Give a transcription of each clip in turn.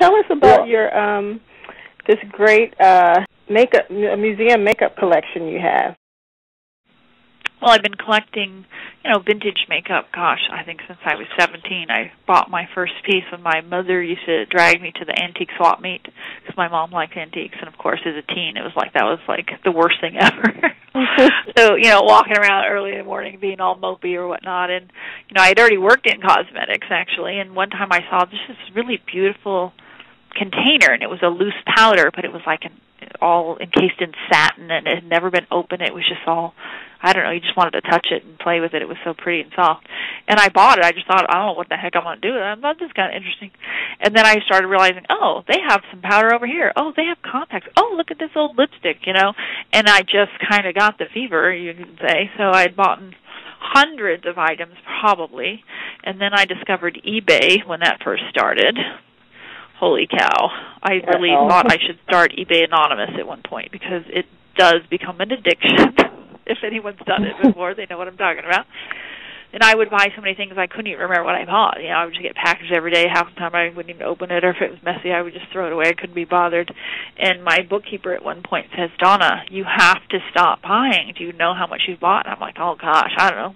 Tell us about your this great museum makeup collection you have. Well, I've been collecting, vintage makeup, gosh, I think since I was 17. I bought my first piece when my mother used to drag me to the antique swap meet because my mom liked antiques. And, of course, as a teen, that was the worst thing ever. So, walking around early in the morning being all mopey or whatnot. And, I had already worked in cosmetics, actually. And one time I saw this really beautiful container, and it was a loose powder, but it was all encased in satin, and it had never been opened. It was just all, I don't know, you just wanted to touch it and play with it. It was so pretty and soft. And I bought it. I just thought, I don't know what the heck I'm going to do with it. I thought this is kind of interesting. And then I started realizing, oh, they have some powder over here. Oh, they have contacts. Oh, look at this old lipstick, And I just kind of got the fever, you could say. So I had bought hundreds of items, probably. And then I discovered eBay when that first started. Holy cow. I really thought I should start eBay Anonymous at one point because it does become an addiction. If anyone's done it before, they know what I'm talking about. And I would buy so many things I couldn't even remember what I bought. I would just get packaged every day. Half the time I wouldn't even open it, or if it was messy, I would just throw it away. I couldn't be bothered. And my bookkeeper at one point says, Donna, you have to stop buying. Do you know how much you've bought? And I'm like, oh, gosh, I don't know.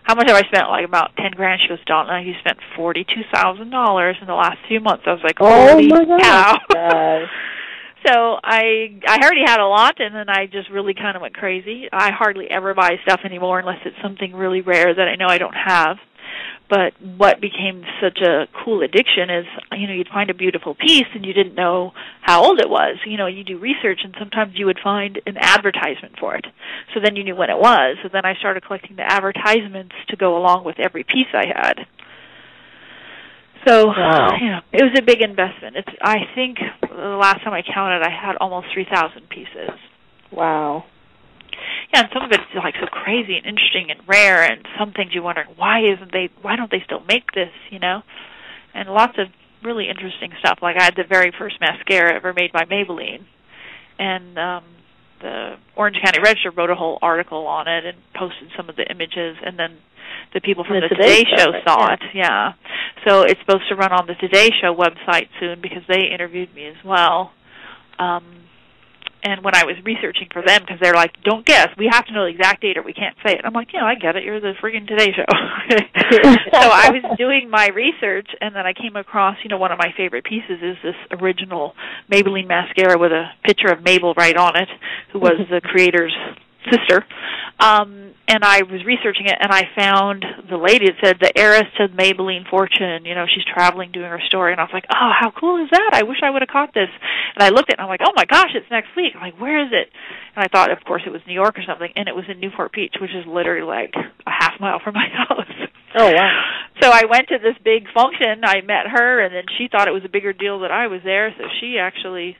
How much have I spent? About 10 grand. She goes, Donna, you spent $42,000 in the last few months. I was like, holy cow. So I already had a lot, and then I just really kind of went crazy. I hardly ever buy stuff anymore unless it's something really rare that I know I don't have. But what became such a cool addiction is, you'd find a beautiful piece and you didn't know how old it was. You do research, and sometimes you would find an advertisement for it. So then you knew when it was. So then I started collecting the advertisements to go along with every piece I had. So, it was a big investment. I think the last time I counted, I had almost 3,000 pieces. Wow. Yeah, and some of it's so crazy and interesting and rare, and some things you're wondering, why don't they still make this, And lots of really interesting stuff. I had the very first mascara ever made by Maybelline, and the Orange County Register wrote a whole article on it and posted some of the images, and then the people from the Today Show saw it. Yeah. So it's supposed to run on the Today Show website soon because they interviewed me as well. And when I was researching for them, because they're like, don't guess, we have to know the exact date or we can't say it. I'm like, I get it. You're the friggin' Today Show. So I was doing my research, and then I came across, one of my favorite pieces is this original Maybelline mascara with a picture of Mabel right on it, who was the creator's sister. And I was researching it, and I found the lady that said the heiress to Maybelline fortune. She's traveling doing her story. And I was like, oh, how cool is that? I wish I would have caught this. And I looked at it, and I'm like, oh, my gosh, it's next week. I'm like, where is it? And I thought, of course, it was New York or something, and it was in Newport Beach, which is literally a half mile from my house. Oh, wow. So I went to this big function. I met her, and then she thought it was a bigger deal that I was there. So she actually,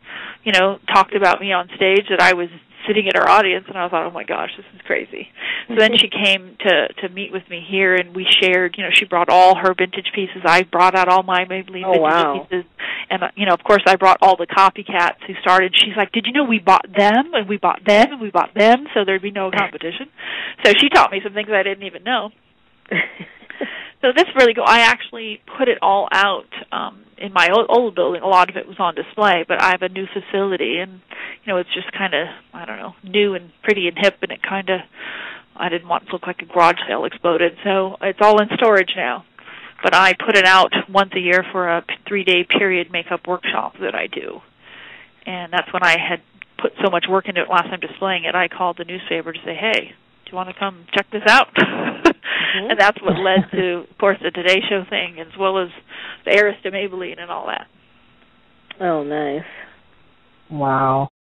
talked about me on stage, that I was sitting in her audience, and I thought, oh my gosh, this is crazy. So then she came to meet with me here, and we shared, she brought all her vintage pieces. I brought out all my Maybelline vintage pieces. And, of course, I brought all the copycats who started. She's like, did you know we bought them, and we bought them, and we bought them, so there'd be no competition. So she taught me some things I didn't even know. So this really cool. I actually put it all out in my old building. A lot of it was on display, but I have a new facility, and it's just kind of, I don't know, new and pretty and hip, and it kind of, I didn't want it to look like a garage sale exploded, so it's all in storage now. But I put it out once a year for a 3-day period makeup workshop that I do, and that's when I had put so much work into it last time displaying it. I called the newspaper to say, hey, do you want to come check this out? And that's what led to, of course, the Today Show thing, as well as the heiress to Maybelline and all that. Oh, nice. Wow.